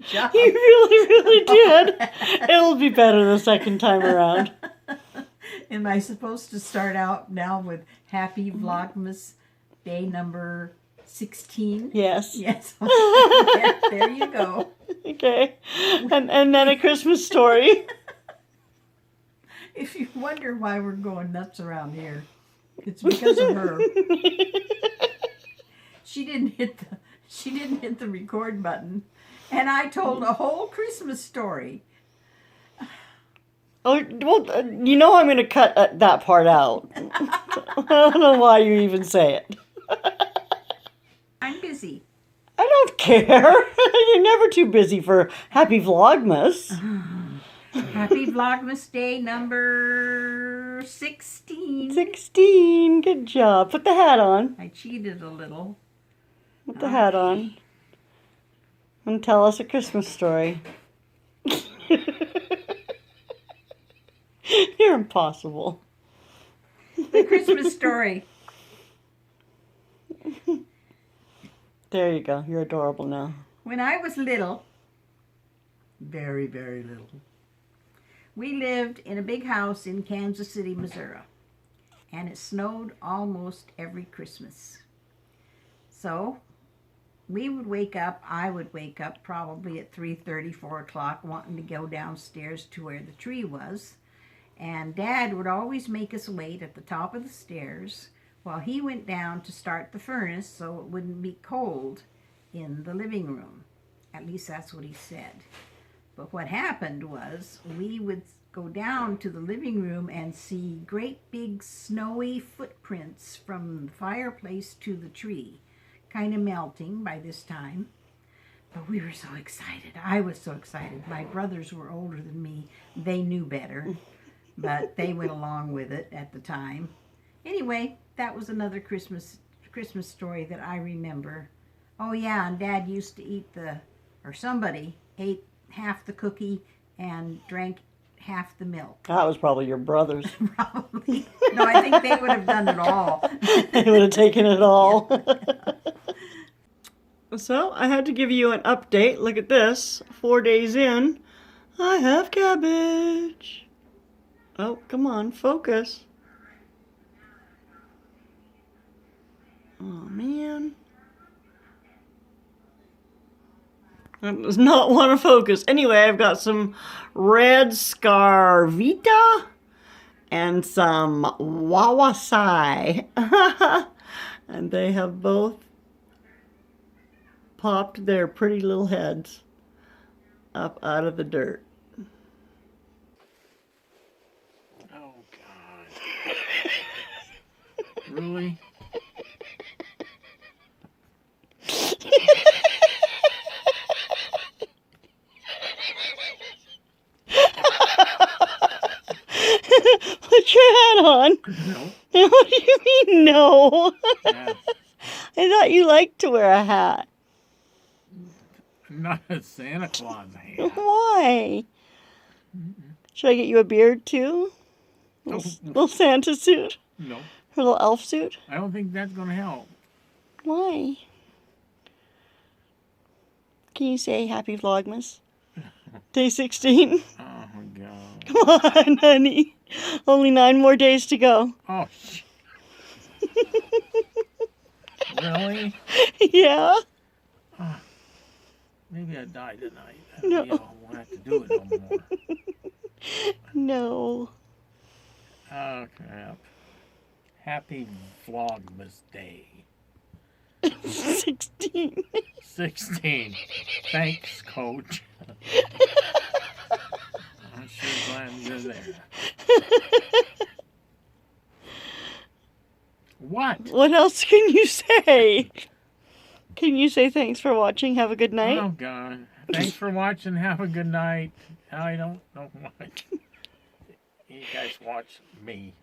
job. You really, really did. It'll be better the second time around. Am I supposed to start out now with Happy Vlogmas Day number 16? Yes. Yes. There you go. Okay. And then a Christmas story. If you wonder why we're going nuts around here, it's because of her. She didn't hit the record button, and I told a whole Christmas story. Oh, well, you know I'm going to cut that part out. I don't know why you even say it. I'm busy. I don't care. You're never too busy for Happy Vlogmas. Happy Vlogmas Day number 16. 16. Good job. Put the hat on. I cheated a little. Put the hat on. And tell us a Christmas story. You're impossible. The Christmas story. There you go. You're adorable now. When I was little, very, very little, we lived in a big house in Kansas City, Missouri. And it snowed almost every Christmas. So we would wake up, I would wake up probably at 3:30, 4 o'clock, wanting to go downstairs to where the tree was. And Dad would always make us wait at the top of the stairs while he went down to start the furnace so it wouldn't be cold in the living room. At least that's what he said. But what happened was we would go down to the living room and see great big snowy footprints from the fireplace to the tree, kind of melting by this time. But we were so excited. I was so excited. My brothers were older than me. They knew better, but they went along with it at the time. Anyway, that was another Christmas story that I remember. Oh yeah, and Dad used to eat somebody ate half the cookie and drank half the milk. That was probably your brothers. Probably. No, I think they would have done it all. They would have taken it all. So, I had to give you an update. Look at this. 4 days in, I have cabbage. Oh, come on, focus. Oh, man. That does not want to focus. Anyway, I've got some red scarvita and some wawasai. And they have both popped their pretty little heads up out of the dirt. Oh, God. Really? Put your hat on. No. What do you mean, no? Yes. I thought you liked to wear a hat. Not a Santa Claus hat. Why? Should I get you a beard, too? Little Santa suit? No. Her little elf suit? I don't think that's going to help. Why? Can you say Happy Vlogmas? Day 16? Oh, my God. Come on, honey. Only 9 more days to go. Oh, really? Yeah? Oh, maybe I die tonight. No. Maybe I won't have to do it no more. No. Oh, crap. Happy Vlogmas Day. 16. 16. Thanks, Coach. I'm sure glad you're there. What? What else can you say? Can you say thanks for watching? Have a good night? Oh, God. Thanks for watching. Have a good night. I don't know what. You guys watch me.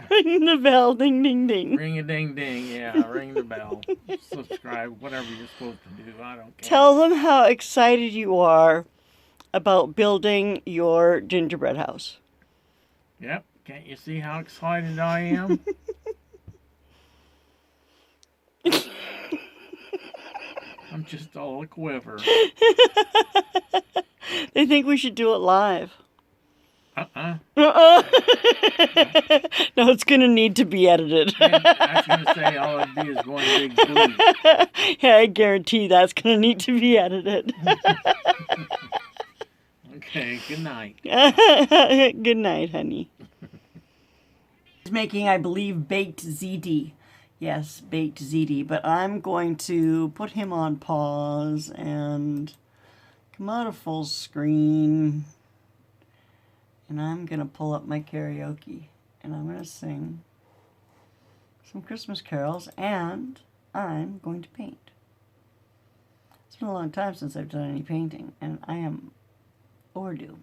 Ring the bell. Ding, ding, ding. Ring a ding ding. Yeah, ring the bell. Subscribe. Whatever you're supposed to do. I don't care. Tell them how excited you are about building your gingerbread house. Yep. Can't you see how excited I am? I'm just all a quiver. They think we should do it live. Uh-uh. No, it's going to need to be edited. I was going to say all it'd be is one big bleep. Yeah, I guarantee that's going to need to be edited. Okay, good night. Good night, honey. He's making, I believe, baked ziti. Yes, baked ziti. But I'm going to put him on pause and come out of full screen. And I'm going to pull up my karaoke. And I'm going to sing some Christmas carols. And I'm going to paint. It's been a long time since I've done any painting. And I am overdue.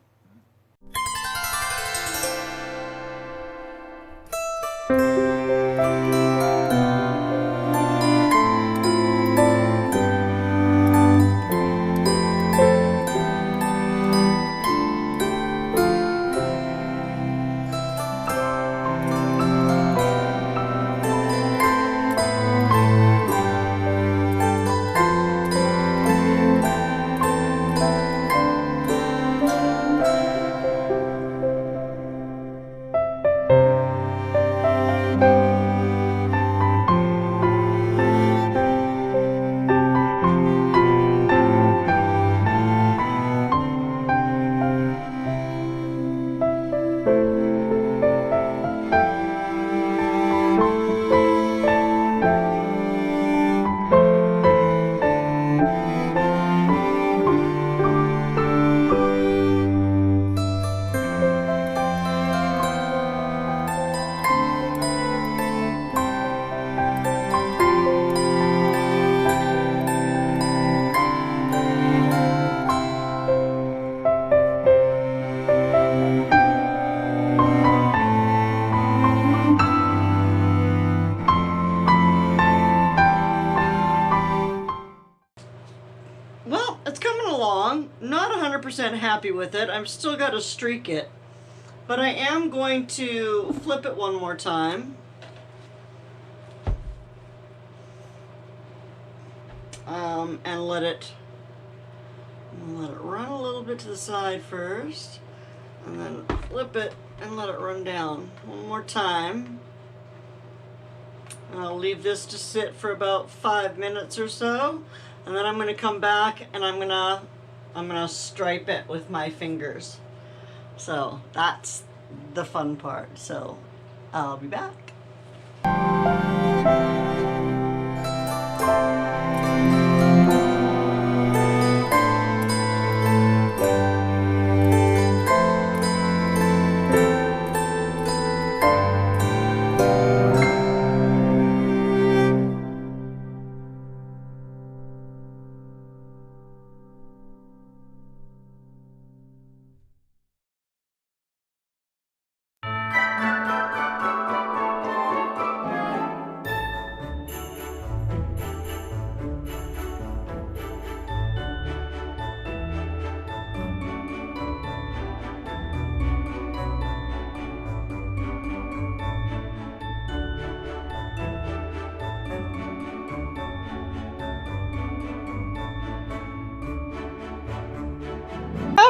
Well, it's coming along. Not 100% happy with it. I've still got to streak it. But I am going to flip it one more time. And let it run a little bit to the side first. And then flip it and let it run down one more time. And I'll leave this to sit for about 5 minutes or so. And then I'm going to come back and I'm gonna stripe it with my fingers. So that's the fun part. So I'll be back.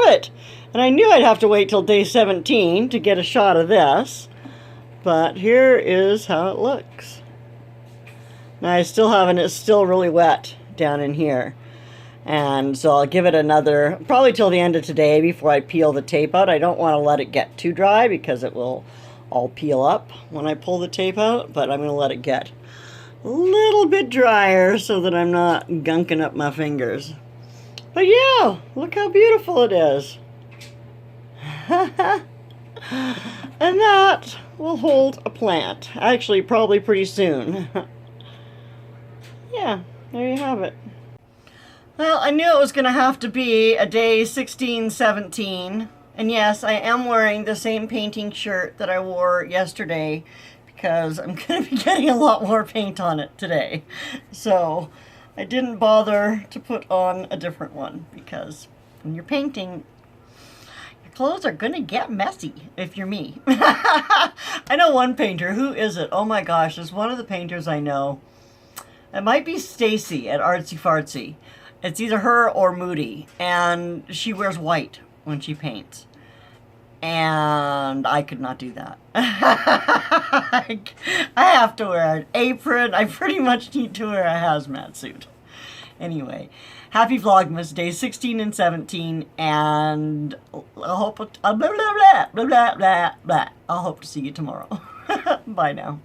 It. And I knew I'd have to wait till day 17 to get a shot of this, but here is how it looks. Now I still haven't, it's still really wet down in here, and so I'll give it another, probably till the end of today before I peel the tape out. I don't want to let it get too dry because it will all peel up when I pull the tape out, but I'm going to let it get a little bit drier so that I'm not gunking up my fingers. But yeah, look how beautiful it is. And that will hold a plant. Actually, probably pretty soon. Yeah, there you have it. Well, I knew it was going to have to be a day 16, 17. And yes, I am wearing the same painting shirt that I wore yesterday because I'm going to be getting a lot more paint on it today. So I didn't bother to put on a different one because when you're painting, your clothes are gonna get messy if you're me. I know one painter. Who is it? Oh my gosh, there's one of the painters I know. It might be Stacy at Artsy Fartsy. It's either her or Moody, and she wears white when she paints. And I could not do that. I have to wear an apron. I pretty much need to wear a hazmat suit. Anyway, happy Vlogmas, day 16 and 17, and I hope I hope to see you tomorrow. Bye now.